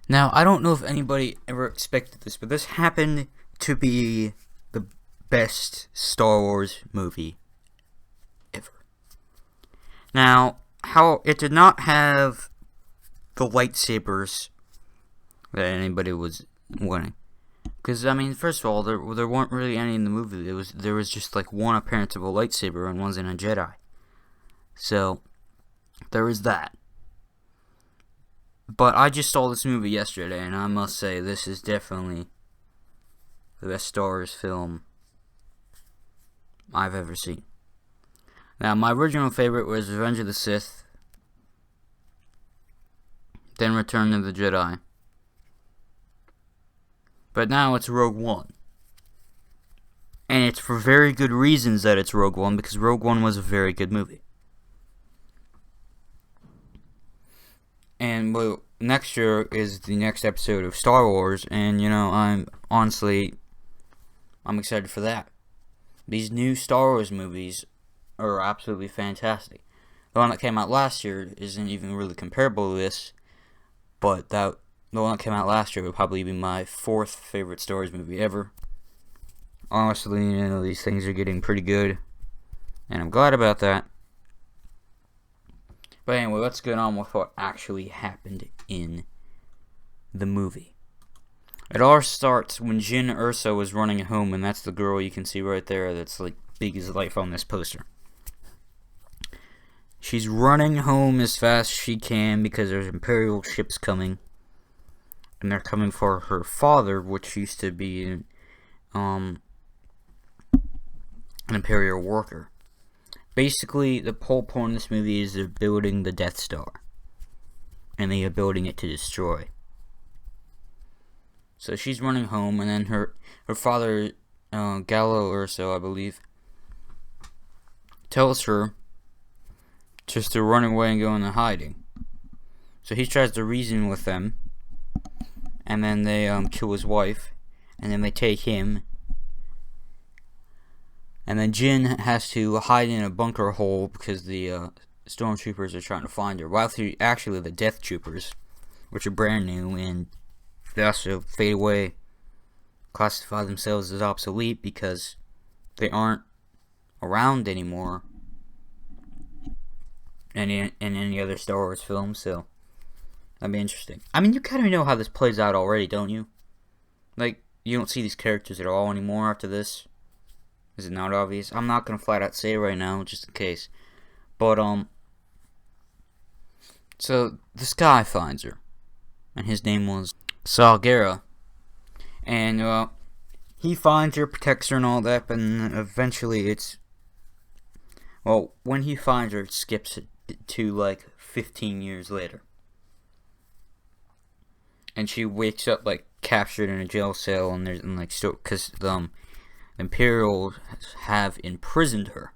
Now, I don't know if anybody ever expected this, but this happened to be the best Star Wars movie ever. Now, how it did not have the lightsabers that anybody was wanting. Because, I mean, first of all, there weren't really any in the movie. There was just like one appearance of a lightsaber and one's in a Jedi. So, there is that. But I just saw this movie yesterday, and I must say, this is definitely the best Star Wars film I've ever seen. Now, my original favorite was Revenge of the Sith, then Return of the Jedi. But now it's Rogue One. And it's for very good reasons that it's Rogue One, because Rogue One was a very good movie. And well, next year is the next episode of Star Wars, and I'm excited for that. These new Star Wars movies are absolutely fantastic. The one that came out last year isn't even really comparable to this, but the one that came out last year would probably be my fourth favorite Star Wars movie ever. Honestly, these things are getting pretty good, and I'm glad about that. But anyway, let's get on with what actually happened in the movie. It all starts when Jyn Erso is running home, and that's the girl you can see right there that's like big as life on this poster. She's running home as fast as she can because there's Imperial ships coming. And they're coming for her father, which used to be an Imperial worker. Basically, the whole point of this movie is they're building the Death Star. And they are building it to destroy. So she's running home, and then her father, Gallo Erso, I believe, tells her just to run away and go into hiding. So he tries to reason with them, and then they kill his wife, and then they take him. And then Jyn has to hide in a bunker hole because the stormtroopers are trying to find her. While actually the Death Troopers, which are brand new, and they also fade away, classify themselves as obsolete because they aren't around anymore in any other Star Wars film, so that'd be interesting. I mean, you kind of know how this plays out already, don't you? Like, you don't see these characters at all anymore after this. Is it not obvious? I'm not gonna flat out say it right now, just in case. But, so, this guy finds her. And his name was Saw Gerrera. And, he finds her, protects her and all that, but eventually it's... Well, when he finds her, it skips to, like, 15 years later. And she wakes up, like, captured in a jail cell, and there's, and, like, because, Imperials have imprisoned her.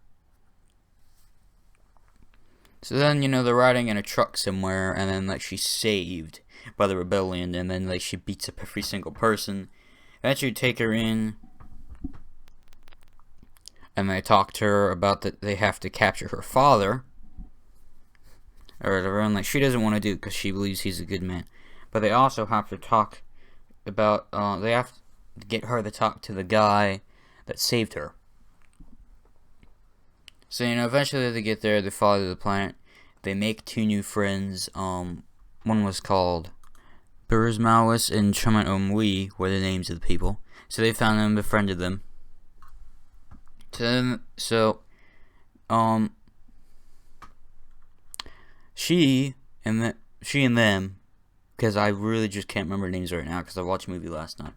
So then, they're riding in a truck somewhere, and then, like, she's saved by the rebellion, and then, like, she beats up every single person. Eventually take her in, and they talk to her about that they have to capture her father, or whatever, and, like, she doesn't want to do it because she believes he's a good man. But they also have to talk about, they have to get her to talk to the guy that saved her. So, eventually they get there, they follow the planet, they make two new friends. One was called Burzmawis and Chumet Omwi were the names of the people. So they found them, befriended them. She and them, because I really just can't remember names right now because I watched a movie last night.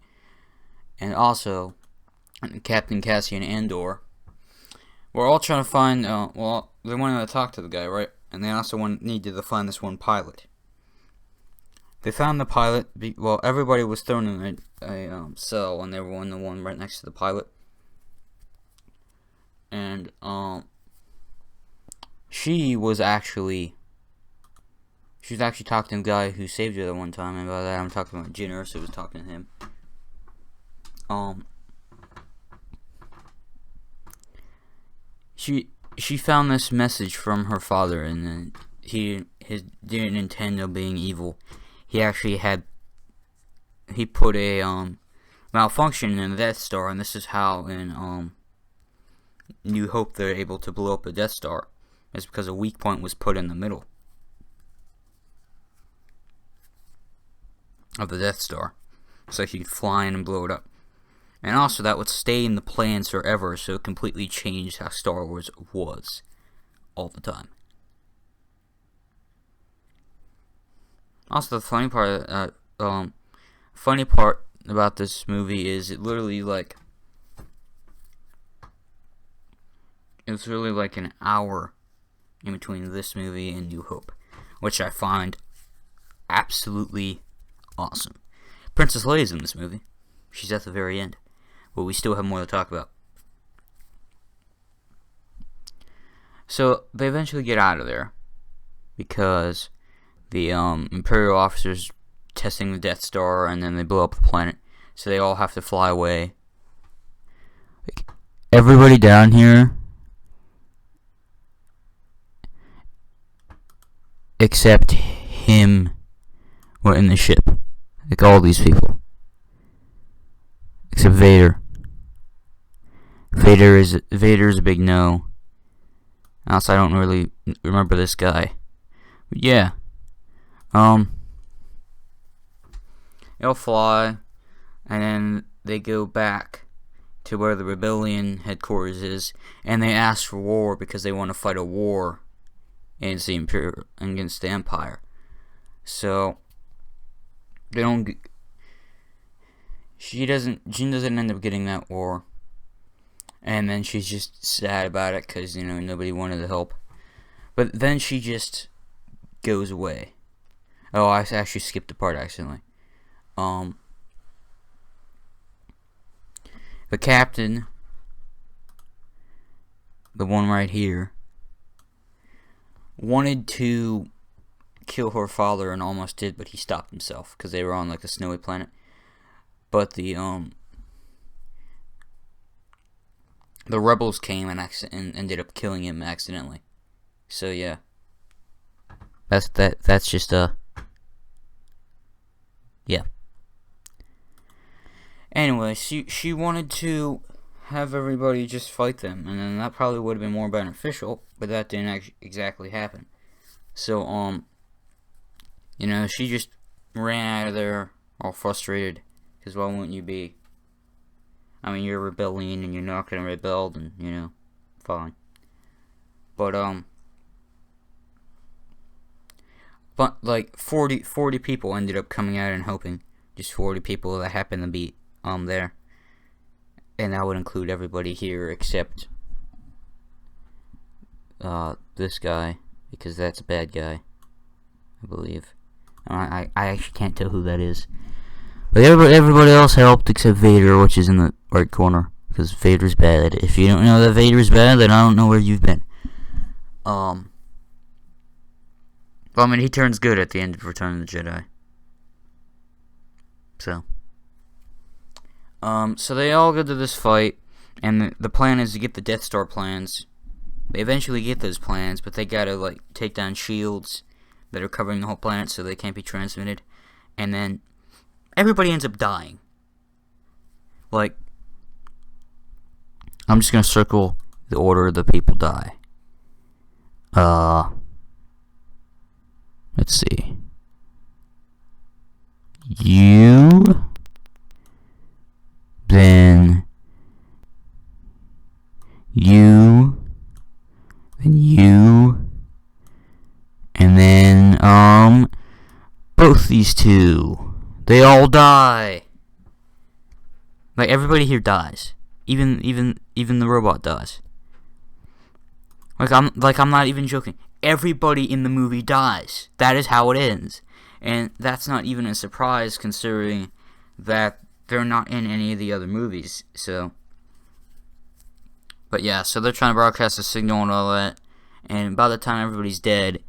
And also Captain Cassian Andor. We're all trying to find, they wanted to talk to the guy, right? And they also needed to find this one pilot. They found the pilot, everybody was thrown in a cell, and they were in the one right next to the pilot. And, she was actually talking to the guy who saved her the one time, and by that I'm talking about Jyn Erso was talking to him. She found this message from her father, and then he didn't intend on being evil. He actually had he put a malfunction in the Death Star, and this is how in New Hope they're able to blow up the Death Star. It's because a weak point was put in the middle of the Death Star, so he could fly in and blow it up. And also that would stay in the plans forever, so it completely changed how Star Wars was all the time. Also, the funny part about this movie is it literally it's really like an hour in between this movie and New Hope, which I find absolutely awesome. Princess Leia's in this movie. She's at the very end, but we still have more to talk about. So they eventually get out of there because the Imperial officers testing the Death Star, and then they blow up the planet, so they all have to fly away. Like, everybody down here except him were in the ship. Like, all these people except Vader. Vader's a big no. Also, I don't really remember this guy. But yeah. They'll fly, and then they go back to where the rebellion headquarters is, and they ask for war because they want to fight a war against the Empire. So Jin doesn't end up getting that war, and then she's just sad about it because nobody wanted to help. But then she just goes away. Oh, I actually skipped a part accidentally. The captain, the one right here, wanted to kill her father and almost did, but he stopped himself because they were on like a snowy planet. But the rebels came and ended up killing him accidentally. So yeah, that's just yeah. Anyway, she wanted to have everybody just fight them, and then that probably would have been more beneficial, but that didn't exactly happen. So, she just ran out of there all frustrated, because why wouldn't you be? I mean, you're a rebellion, and you're not gonna rebel, and, fine. But, like, 40 people ended up coming out and helping. Just 40 people that happened to be there, and that would include everybody here except this guy, because that's a bad guy, I believe. I actually can't tell who that is, but everybody else helped except Vader, which is in the right corner, because Vader's bad. If you don't know that Vader's bad, then I don't know where you've been. Well, I mean, he turns good at the end of Return of the Jedi. So they all go to this fight, and the plan is to get the Death Star plans. They eventually get those plans, but they gotta, take down shields that are covering the whole planet so they can't be transmitted. And then everybody ends up dying. I'm just gonna circle the order the people die. Let's see. Then you, and then, both these two. They all die. Like, everybody here dies. Even the robot dies. I'm not even joking. Everybody in the movie dies. That is how it ends. And that's not even a surprise, considering that they're not in any of the other movies. So, but yeah, so they're trying to broadcast a signal and all that. And by the time everybody's dead,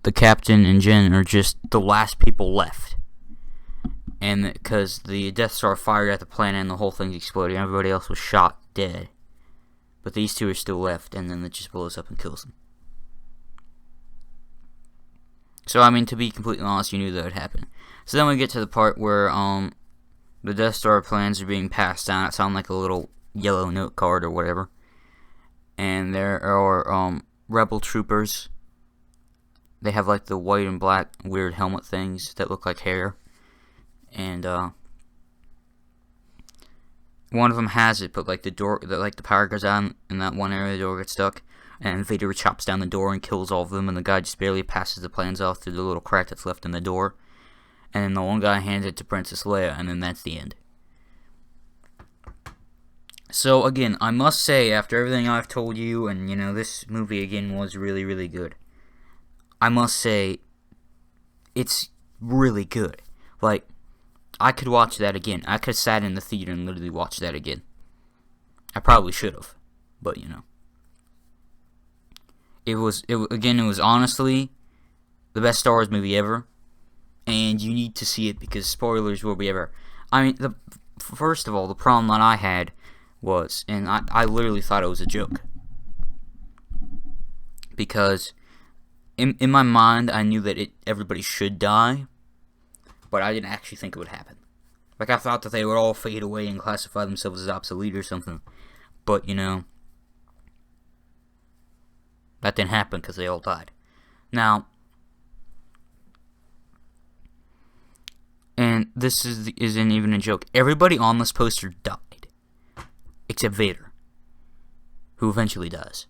the captain and Jin are just the last people left. And because the Death Star fired at the planet and the whole thing's exploding, everybody else was shot dead. But these two are still left, and then it just blows up and kills them. So, I mean, to be completely honest, you knew that would happen. So then we get to the part where The Death Star plans are being passed down. It sounds like a little yellow note card or whatever. And there are rebel troopers. They have like the white and black weird helmet things that look like hair. And one of them has it, but like the door, like the power goes on in that one area, the door gets stuck. And Vader chops down the door and kills all of them, and the guy just barely passes the plans off through the little crack that's left in the door. And then the one guy hands it to Princess Leia, and then that's the end. So again, I must say, after everything I've told you, and you know, this movie again was really, really good. I must say, it's really good. Like, I could watch that again. I could have sat in the theater and literally watched that again. I probably should have, but you know. It was honestly the best Star Wars movie ever, and you need to see it because spoilers will be ever. I mean, first of all, the problem that I had was, and I literally thought it was a joke, because in my mind I knew that everybody should die, but I didn't actually think it would happen. Like, I thought that they would all fade away and classify themselves as obsolete or something, but you know. That didn't happen because they all died. Now, and this isn't even a joke. Everybody on this poster died, except Vader, who eventually dies.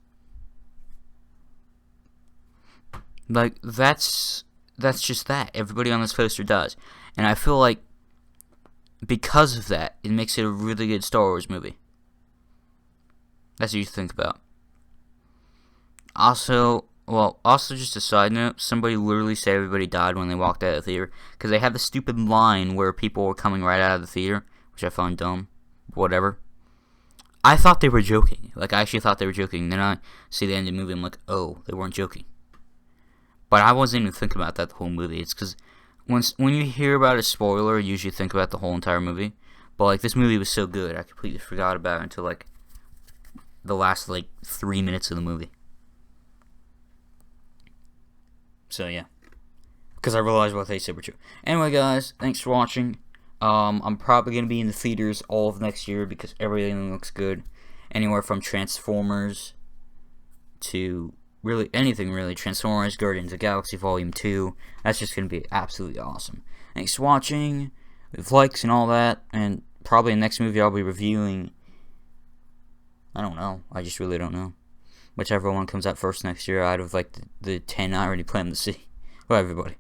Like, that's just that. Everybody on this poster dies, and I feel like because of that, it makes it a really good Star Wars movie. That's what you think about. Also, just a side note, somebody literally said everybody died when they walked out of the theater, because they had the stupid line where people were coming right out of the theater, which I found dumb, whatever. I thought they were joking, like, I actually thought they were joking, then I see the end of the movie, I'm like, oh, they weren't joking. But I wasn't even thinking about that the whole movie. It's because when you hear about a spoiler, you usually think about the whole entire movie, but, like, this movie was so good, I completely forgot about it until, like, the last, like, 3 minutes of the movie. So yeah, because I realized what they said were true. Anyway, guys, thanks for watching. I'm probably going to be in the theaters all of next year because everything looks good. Anywhere from Transformers to really anything really. Transformers, Guardians of the Galaxy Volume 2. That's just going to be absolutely awesome. Thanks for watching, with likes and all that, and probably the next movie I'll be reviewing, I don't know. I just really don't know. Whichever one comes out first next year out of like the 10 I already plan to see. Bye, everybody.